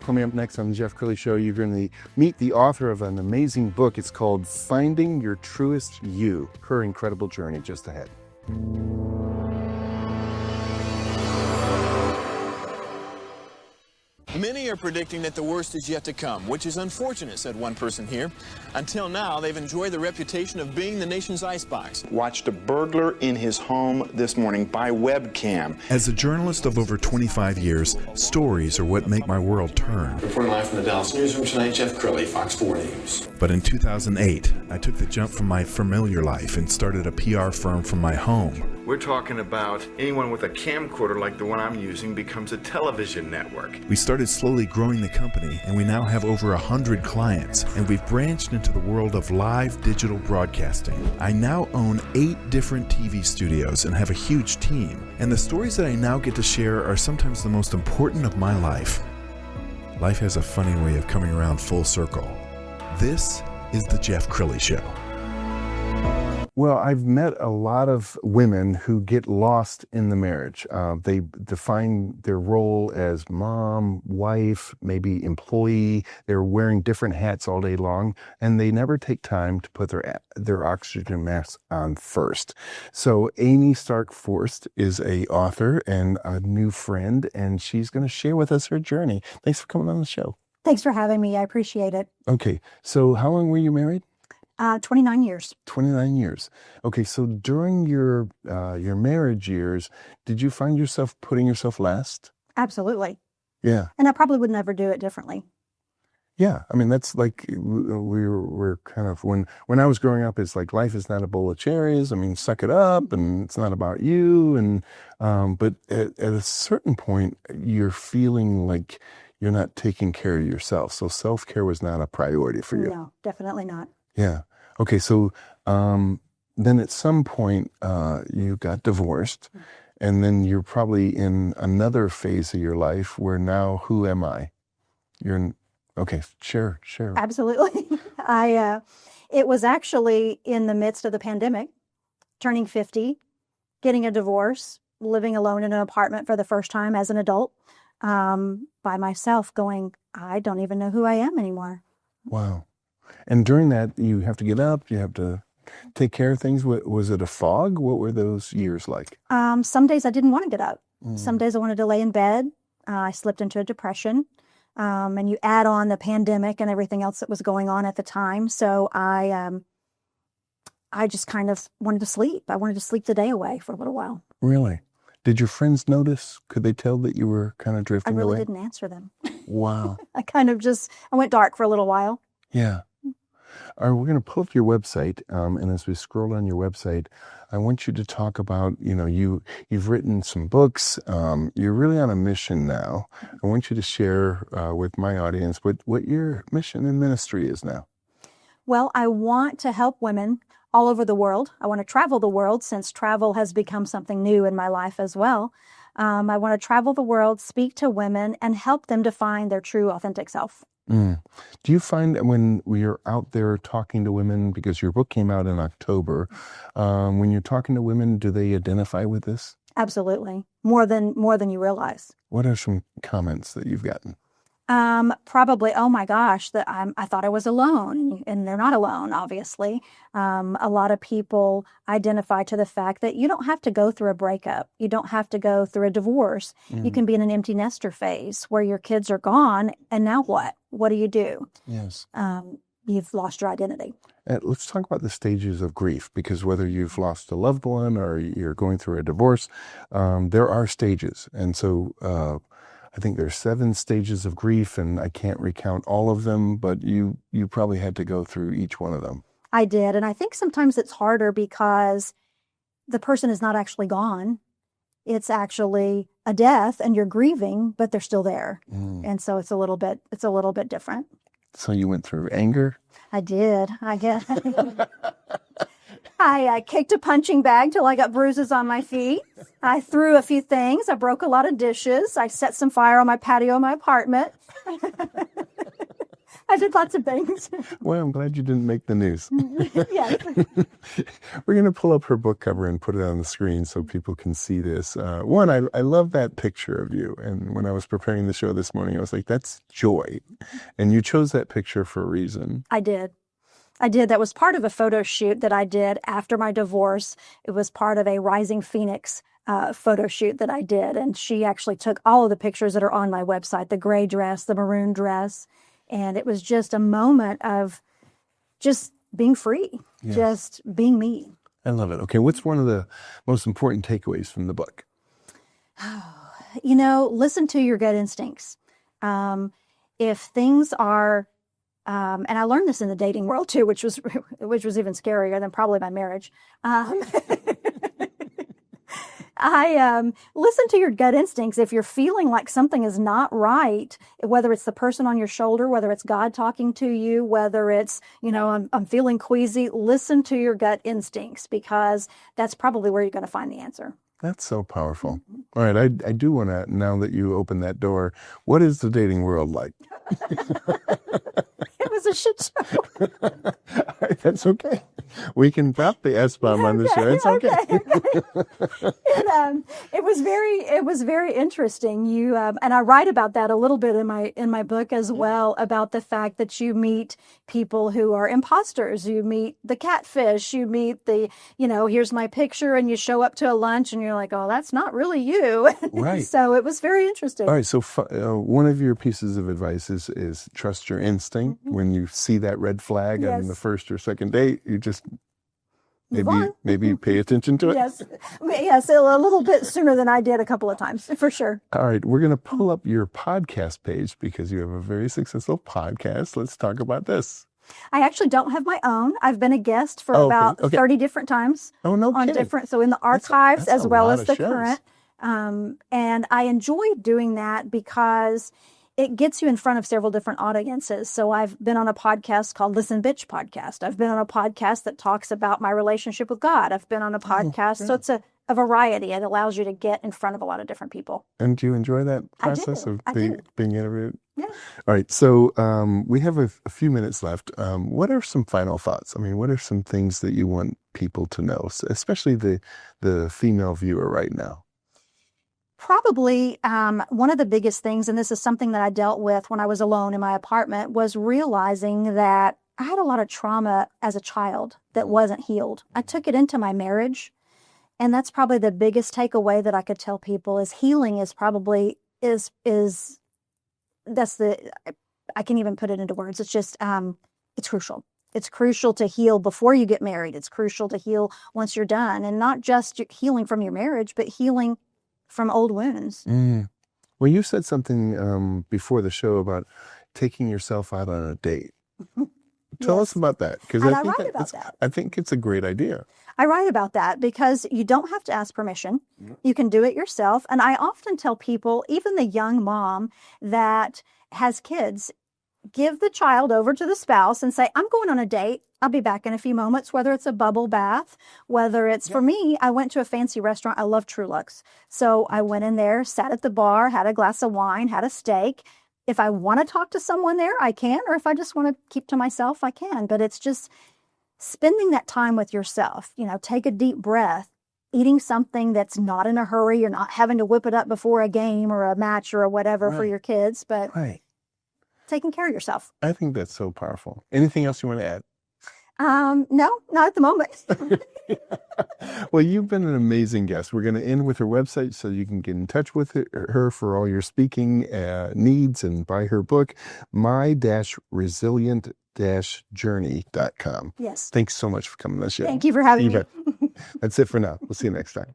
Coming up next on the Jeff Crilley Show, you're going to meet the author of an amazing book. It's called Finding Your Truest You, her incredible journey just ahead. Many are predicting that the worst is yet to come, which is unfortunate, said one person here. Until now, they've enjoyed the reputation of being the nation's icebox. Watched a burglar in his home this morning by webcam. As a journalist of over 25 years, stories are what make my world turn. Reporting live from the Dallas newsroom tonight, Jeff Crilley, Fox 4 News. But in 2008, I took the jump from my familiar life and started a PR firm from my home. We're talking about anyone with a camcorder like the one I'm using becomes a television network. We started slowly growing the company, and we now have over 100 clients, and we've branched into the world of live digital broadcasting. I now own 8 different TV studios and have a huge team, and the stories that I now get to share are sometimes the most important of my life. Life has a funny way of coming around full circle. This is the Jeff Crilley Show. Well, I've met a lot of women who get lost in the marriage. They define their role as mom, wife, maybe employee. They're wearing different hats all day long, and they never take time to put their oxygen mask on first. So Amey Stark-Foust is an author and a new friend, and she's going to share with us her journey. Thanks for coming on the show. Thanks for having me. I appreciate it. Okay, so how long were you married? 29 years. 29 years. Okay, so during your marriage years, did you find yourself putting yourself last? Absolutely. Yeah. And I probably would never do it differently. Yeah, I mean, that's like we're kind of, when I was growing up, it's like life is not a bowl of cherries. I mean, suck it up, and it's not about you. And but at a certain point, you're feeling like you're not taking care of yourself. So self-care was not a priority for you. No, definitely not. Yeah. Okay. So then at some point you got divorced, and then you're probably in another phase of your life where now, who am I? Okay. Sure. Absolutely. It was actually in the midst of the pandemic, turning 50, getting a divorce, living alone in an apartment for the first time as an adult, by myself, going, I don't even know who I am anymore. Wow. And during that, you have to get up, you have to take care of things. Was it a fog? What were those years like? Some days I didn't want to get up. Some days I wanted to lay in bed. I slipped into a depression. And you add on the pandemic and everything else that was going on at the time. So I just kind of wanted to sleep. I wanted to sleep the day away for a little while. Really? Did your friends notice? Could they tell that you were kind of drifting away? I really didn't answer them. Wow. I went dark for a little while. Yeah. All right, we're going to pull up your website, and as we scroll down your website, I want you to talk about, you've written some books. You're really on a mission now. I want you to share with my audience what your mission and ministry is now. Well, I want to help women all over the world. I want to travel the world, since travel has become something new in my life as well. I want to travel the world, speak to women, and help them define their true, authentic self. Do you find that when you're out there talking to women, because your book came out in October, when you're talking to women, do they identify with this? Absolutely. More than you realize. What are some comments that you've gotten? Probably, oh my gosh, I thought I was alone, and they're not alone, obviously. A lot of people identify to the fact that you don't have to go through a breakup. You don't have to go through a divorce. You can be in an empty nester phase where your kids are gone, and now what? What do you do? Yes. You've lost your identity. Let's talk about the stages of grief, because whether you've lost a loved one or you're going through a divorce, there are stages. And so I think there's 7 stages of grief, and I can't recount all of them, but you probably had to go through each one of them. I did. And I think sometimes it's harder because the person is not actually gone. It's actually a death, and you're grieving, but they're still there. And so it's a little bit different. So you went through anger? I did. I guess. I kicked a punching bag till I got bruises on my feet. I threw a few things. I broke a lot of dishes. I set some fire on my patio of my apartment. I did lots of things. Well, I'm glad you didn't make the news. Yes. We're going to pull up her book cover and put it on the screen so people can see this. One, I love that picture of you. And when I was preparing the show this morning, I was like, that's joy. And you chose that picture for a reason. I did. That was part of a photo shoot that I did after my divorce. It was part of a Rising Phoenix photo shoot that I did. And she actually took all of the pictures that are on my website, the gray dress, the maroon dress. And it was just a moment of just being free, just being me. I love it. Okay, what's one of the most important takeaways from the book? Listen to your gut instincts. If things are, and I learned this in the dating world too, which was even scarier than probably my marriage. Listen to your gut instincts. If you're feeling like something is not right, whether it's the person on your shoulder, whether it's God talking to you, whether it's, I'm feeling queasy, listen to your gut instincts, because that's probably where you're going to find the answer. That's so powerful. All right, I do want to, now that you open that door, what is the dating world like? It was a shit show. All right, that's okay. We can drop the S-bomb on the show. It's okay. It was very interesting. You and I write about that a little bit in my book as well, about the fact that you meet people who are imposters. You meet the catfish. You meet the, here's my picture, and you show up to a lunch and you're like, oh, that's not really you. Right. So it was very interesting. All right. So one of your pieces of advice is trust your instinct. When you see that red flag on the first or second date, you just maybe pay attention to it. Yes, a little bit sooner than I did a couple of times, for sure. All right, we're going to pull up your podcast page because you have a very successful podcast. Let's talk about this. I actually don't have my own. I've been a guest for about 30 different times. Oh, no on kidding. So in the archives that's as a well lot as of the shows. current. And I enjoy doing that because it gets you in front of several different audiences. So I've been on a podcast called Listen Bitch Podcast. I've been on a podcast that talks about my relationship with God. I've been on a podcast. So it's a variety. It allows you to get in front of a lot of different people. And do you enjoy that process of being interviewed? Yeah. All right. So we have a few minutes left. What are some final thoughts? I mean, what are some things that you want people to know, especially the female viewer right now? Probably one of the biggest things, and this is something that I dealt with when I was alone in my apartment, was realizing that I had a lot of trauma as a child that wasn't healed. I took it into my marriage, and that's probably the biggest takeaway that I could tell people is healing is probably I can't even put it into words. It's just, it's crucial. It's crucial to heal before you get married. It's crucial to heal once you're done, and not just healing from your marriage, but healing from old wounds. Well, you said something before the show about taking yourself out on a date. Tell us about that, because I think it's a great idea. I write about that because you don't have to ask permission. You can do it yourself. And I often tell people, even the young mom that has kids, give the child over to the spouse and say, I'm going on a date. I'll be back in a few moments, whether it's a bubble bath, whether it's, for me, I went to a fancy restaurant. I love Truluck's. So I went in there, sat at the bar, had a glass of wine, had a steak. If I want to talk to someone there, I can. Or if I just want to keep to myself, I can. But it's just spending that time with yourself. Take a deep breath, eating something that's not in a hurry. You're not having to whip it up before a game or a match or whatever for your kids, but taking care of yourself. I think that's so powerful. Anything else you want to add? No, not at the moment. Well, you've been an amazing guest. We're going to end with her website so you can get in touch with her for all your speaking needs and buy her book, my-resilient-journey.com. Yes. Thanks so much for coming on the show. Thank you for having me. That's it for now. We'll see you next time.